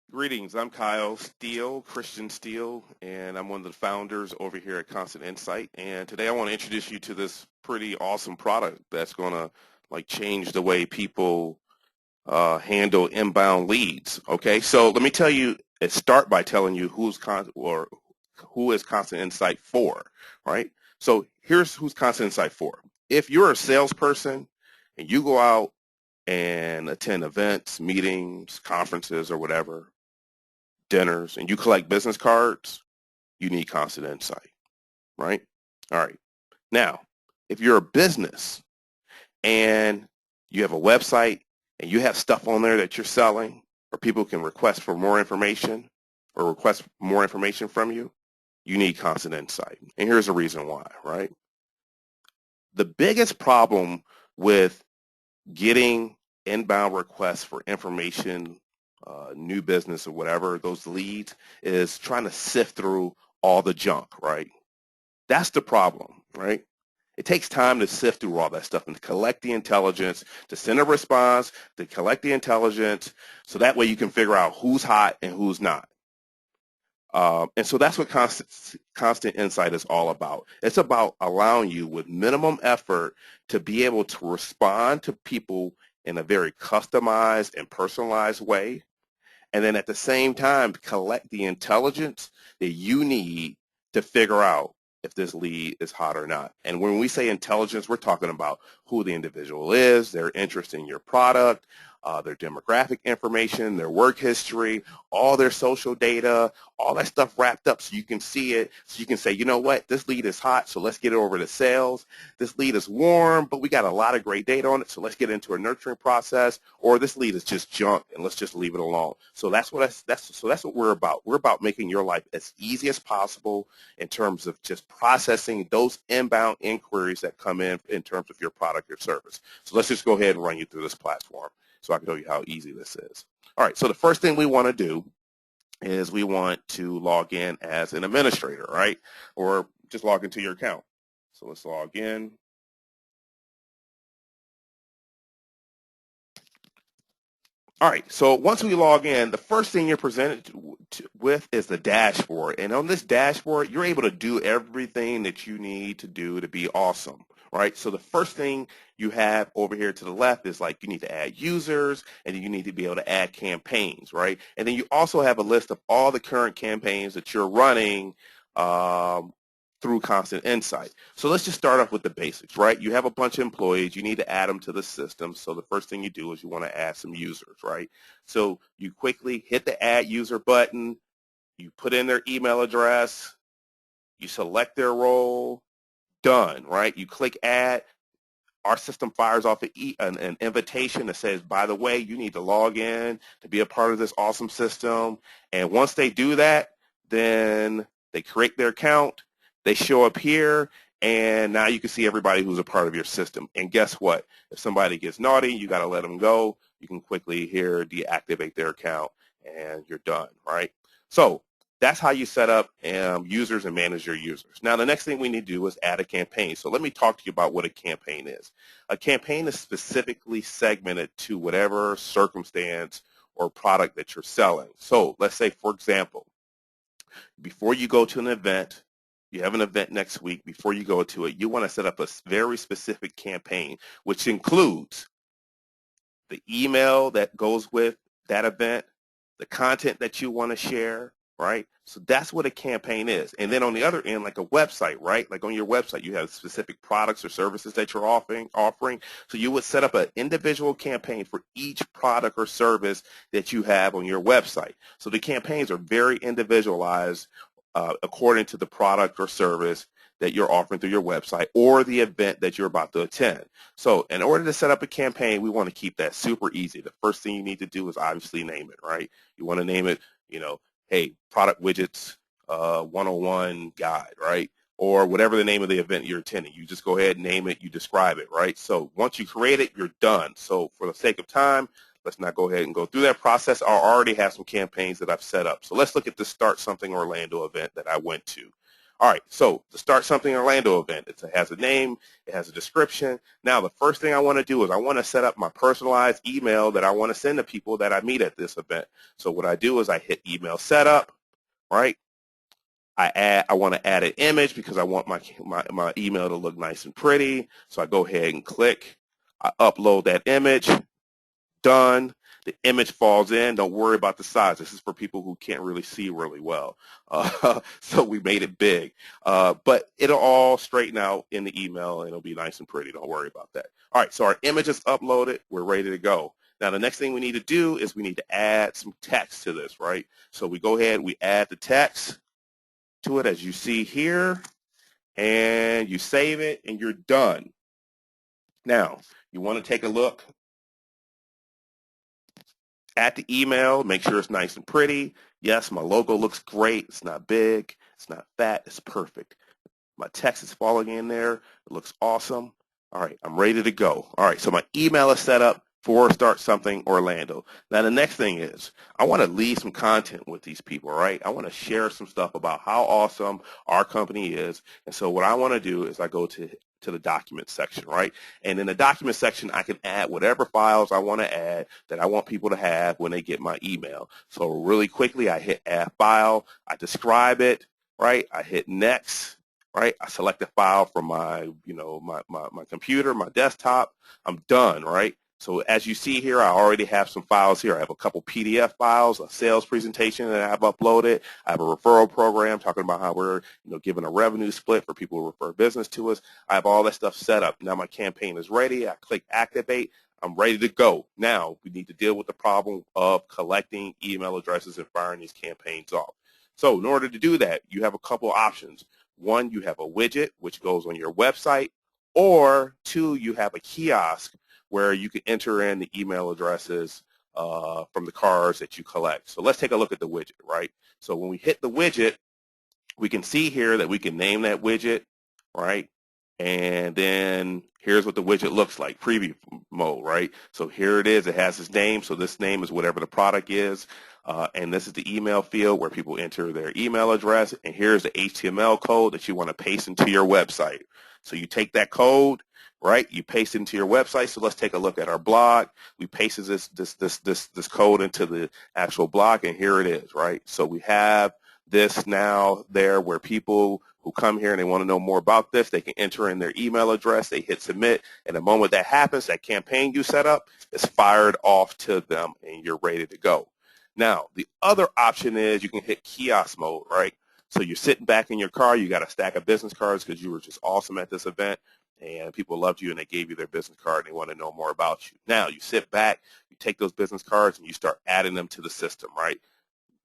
Greetings, I'm Kyle Steele, Christian Steele, and I'm one of the founders over here at Constant Insight. And today I want to introduce you to this pretty awesome product that's going to change the way people handle inbound leads. Okay, so let me tell you, start by telling you who is Constant Insight for, right? So here's who's Constant Insight for. If you're a salesperson and you go out and attend events, meetings, conferences, or whatever, dinners, and you collect business cards, you need Constant Insight, right? All right. Now, if you're a business and you have a website and you have stuff on there that you're selling, or people can request for more information or request more information from you, you need Constant Insight. And here's the reason why, right? The biggest problem with getting inbound requests for information, new business or whatever, those leads, is trying to sift through all the junk, right? That's the problem, right? It takes time to sift through all that stuff and to collect the intelligence, to send a response, to collect the intelligence, so that way you can figure out who's hot and who's not. And so that's what constant Insight is all about. It's about allowing you with minimum effort to be able to respond to people in a very customized and personalized way. And then at the same time, collect the intelligence that you need to figure out if this lead is hot or not. And when we say intelligence, we're talking about who the individual is, their interest in your product, their demographic information, their work history, all their social data, all that stuff wrapped up so you can see it, so you can say, you know what, this lead is hot, so let's get it over to sales. This lead is warm, but we got a lot of great data on it, so let's get into a nurturing process. Or this lead is just junk, and let's just leave it alone. So that's what we're about. We're about making your life as easy as possible in terms of just processing those inbound inquiries that come in terms of your product or service. So let's just go ahead and run you through this platform so I can show you how easy this is. All right, so the first thing we want to do is we want to log in as an administrator, right? Or just log into your account. So let's log in. All right, so once we log in, the first thing you're presented with is the dashboard. And on this dashboard, you're able to do everything that you need to do to be awesome, right? So the first thing you have over here to the left is like you need to add users, and then you need to be able to add campaigns, right? And then you also have a list of all the current campaigns that you're running through Constant Insight. So let's just start off with the basics, right? You have a bunch of employees. You need to add them to the system. So the first thing you do is you want to add some users, right? So you quickly hit the Add User button. You put in their email address. You select their role. Done, right? You click Add. Our system fires off an invitation that says, by the way, you need to log in to be a part of this awesome system. And once they do that, then they create their account. They show up here, and now you can see everybody who's a part of your system. And guess what? If somebody gets naughty, you got to let them go. You can quickly here deactivate their account, and you're done, right? So that's how you set up users and manage your users. Now, the next thing we need to do is add a campaign. So let me talk to you about what a campaign is. A campaign is specifically segmented to whatever circumstance or product that you're selling. So let's say, for example, before you go to an event, you have an event next week, before you go to it, you want to set up a very specific campaign, which includes the email that goes with that event, the content that you want to share, right? So that's what a campaign is. And then on the other end, like a website, right? Like on your website, you have specific products or services that you're offering. So you would set up an individual campaign for each product or service that you have on your website. So the campaigns are very individualized according to the product or service that you're offering through your website or the event that you're about to attend. So in order to set up a campaign, we want to keep that super easy. The first thing you need to do is obviously name it, right? You want to name it, hey, product widgets 101 guide, right? Or whatever the name of the event you're attending. You just go ahead and name it, you describe it, right? So once you create it, you're done. So for the sake of time, let's not go ahead and go through that process. I already have some campaigns that I've set up. So let's look at the Start Something Orlando event that I went to. All right, so the Start Something Orlando event, it has a name, it has a description. Now, the first thing I want to do is I want to set up my personalized email that I want to send to people that I meet at this event. So what I do is I hit email setup, right? I want to add an image because I want my email to look nice and pretty. So I go ahead and click. I upload that image. Done. The image falls in. Don't worry about the size. This is for people who can't really see really well. So we made it big. But it'll all straighten out in the email and it'll be nice and pretty. Don't worry about that. All right, so our image is uploaded. We're ready to go. Now, the next thing we need to do is we need to add some text to this, right? So we go ahead, we add the text to it as you see here, and you save it, and you're done. Now, you want to take a look at the email, make sure it's nice and pretty. Yes, my logo looks great. It's not big. It's not fat. It's perfect. My text is falling in there. It looks awesome. All right, I'm ready to go. All right, so my email is set up for Start Something Orlando. Now, the next thing is I want to leave some content with these people, right? I want to share some stuff about how awesome our company is. And so what I want to do is I go to the document section, right? And in the document section, I can add whatever files I want to add that I want people to have when they get my email. So really quickly, I hit add file. I describe it, right? I hit next. Right, I select a file from my, my computer, my desktop. I'm done, right? So as you see here, I already have some files here. I have a couple PDF files, a sales presentation that I've uploaded. I have a referral program talking about how we're, giving a revenue split for people who refer business to us. I have all that stuff set up. Now my campaign is ready. I click activate. I'm ready to go. Now we need to deal with the problem of collecting email addresses and firing these campaigns off. So in order to do that, you have a couple options. One, you have a widget, which goes on your website, or two, you have a kiosk where you can enter in the email addresses from the cards that you collect. So let's take a look at the widget, right? So when we hit the widget, we can see here that we can name that widget, right? And then here's what the widget looks like, preview mode, right? So here it is. It has its name. So this name is whatever the product is. And this is the email field where people enter their email address. And here's the HTML code that you want to paste into your website. So you take that code, right? You paste it into your website. So let's take a look at our blog. We pasted this code into the actual blog, and here it is, right? So we have this now there where people who come here and they want to know more about this, they can enter in their email address, they hit submit, and the moment that happens, that campaign you set up is fired off to them and you're ready to go. Now, the other option is you can hit kiosk mode, right? So you're sitting back in your car, you got a stack of business cards because you were just awesome at this event and people loved you and they gave you their business card and they want to know more about you. Now, you sit back, you take those business cards and you start adding them to the system, right?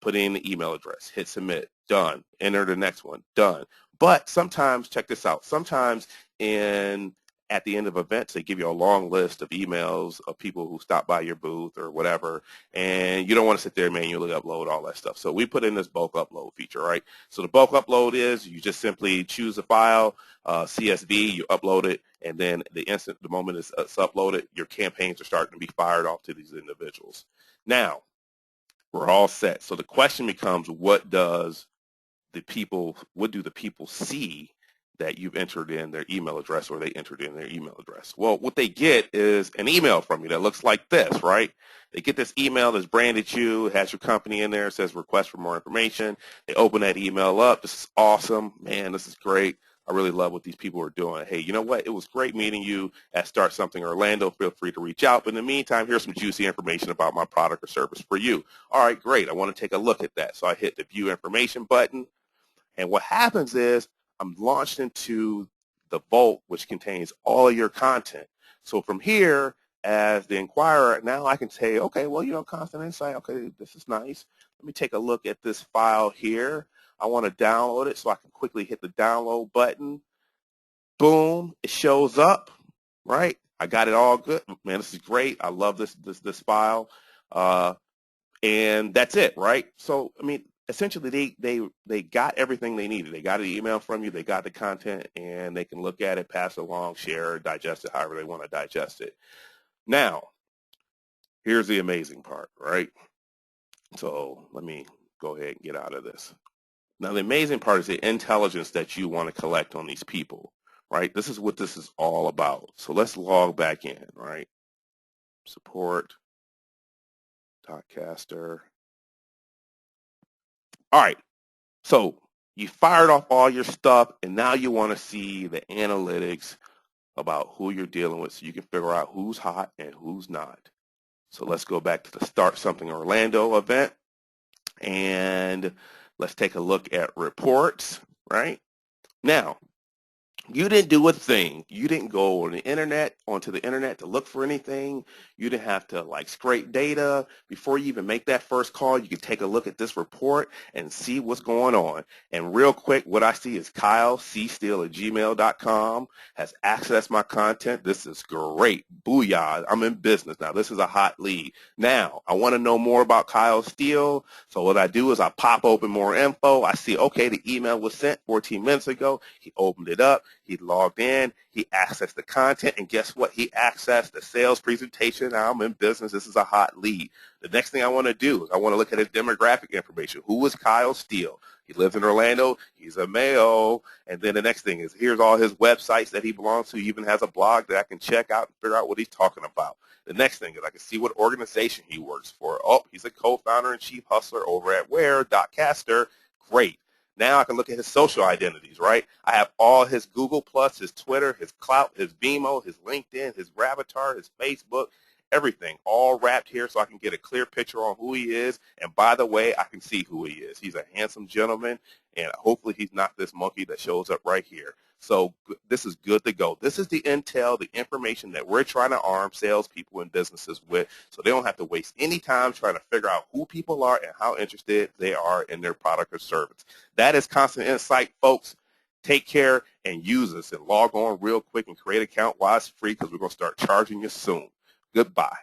Put in the email address, hit submit, done. Enter the next one, done. But sometimes, check this out, sometimes at the end of events, they give you a long list of emails of people who stop by your booth or whatever, and you don't want to sit there and manually upload all that stuff. So we put in this bulk upload feature, right? So the bulk upload is you just simply choose a file, CSV, you upload it, and then the moment it's uploaded, your campaigns are starting to be fired off to these individuals. Now, we're all set. So the question becomes, what do the people see that you've entered in their email address or they entered in their email address? Well, what they get is an email from you that looks like this, right? They get this email that's branded you, it has your company in there, it says request for more information. They open that email up. This is awesome. Man, this is great. I really love what these people are doing. Hey, you know what? It was great meeting you at Start Something Orlando. Feel free to reach out. But in the meantime, here's some juicy information about my product or service for you. All right, great. I want to take a look at that. So I hit the view information button. And what happens is I'm launched into the vault, which contains all of your content. So from here, as the inquirer, now I can say, okay, well, Constant Insight, okay, this is nice. Let me take a look at this file here. I want to download it, so I can quickly hit the download button. Boom, it shows up, right? I got it all good. Man, this is great. I love this file. And that's it, right? So, I mean, essentially they got everything they needed. They got an email from you, they got the content, and they can look at it, pass it along, share, digest it however they want to digest it. Now, here's the amazing part, right? So let me go ahead and get out of this. Now, the amazing part is the intelligence that you want to collect on these people, right? This is what this is all about. So let's log back in, right? Support, Dotcaster. All right. So you fired off all your stuff, and now you want to see the analytics about who you're dealing with so you can figure out who's hot and who's not. So let's go back to the Start Something Orlando event, and let's take a look at reports, right? Now, you didn't do a thing. You didn't go onto the internet to look for anything. You didn't have to like scrape data. Before you even make that first call, you can take a look at this report and see what's going on. And real quick, what I see is Kyle csteele@gmail.com has accessed my content. This is great. Booyah. I'm in business now. This is a hot lead. Now, I want to know more about Kyle Steele. So what I do is I pop open more info. I see, okay, the email was sent 14 minutes ago. He opened it up. He logged in, he accessed the content, and guess what? He accessed the sales presentation. Now I'm in business. This is a hot lead. The next thing I want to do is I want to look at his demographic information. Who is Kyle Steele? He lives in Orlando. He's a male. And then the next thing is here's all his websites that he belongs to. He even has a blog that I can check out and figure out what he's talking about. The next thing is I can see what organization he works for. Oh, he's a co-founder and chief hustler over at where? Dotcaster. Great. Now I can look at his social identities, right? I have all his Google Plus, his Twitter, his Clout, his Vimeo, his LinkedIn, his Gravatar, his Facebook, everything all wrapped here so I can get a clear picture on who he is. And by the way, I can see who he is. He's a handsome gentleman, and hopefully he's not this monkey that shows up right here. So this is good to go. This is the intel, the information that we're trying to arm salespeople and businesses with so they don't have to waste any time trying to figure out who people are and how interested they are in their product or service. That is Constant Insight, folks. Take care and use us and log on real quick and create an account while it's free because we're going to start charging you soon. Goodbye.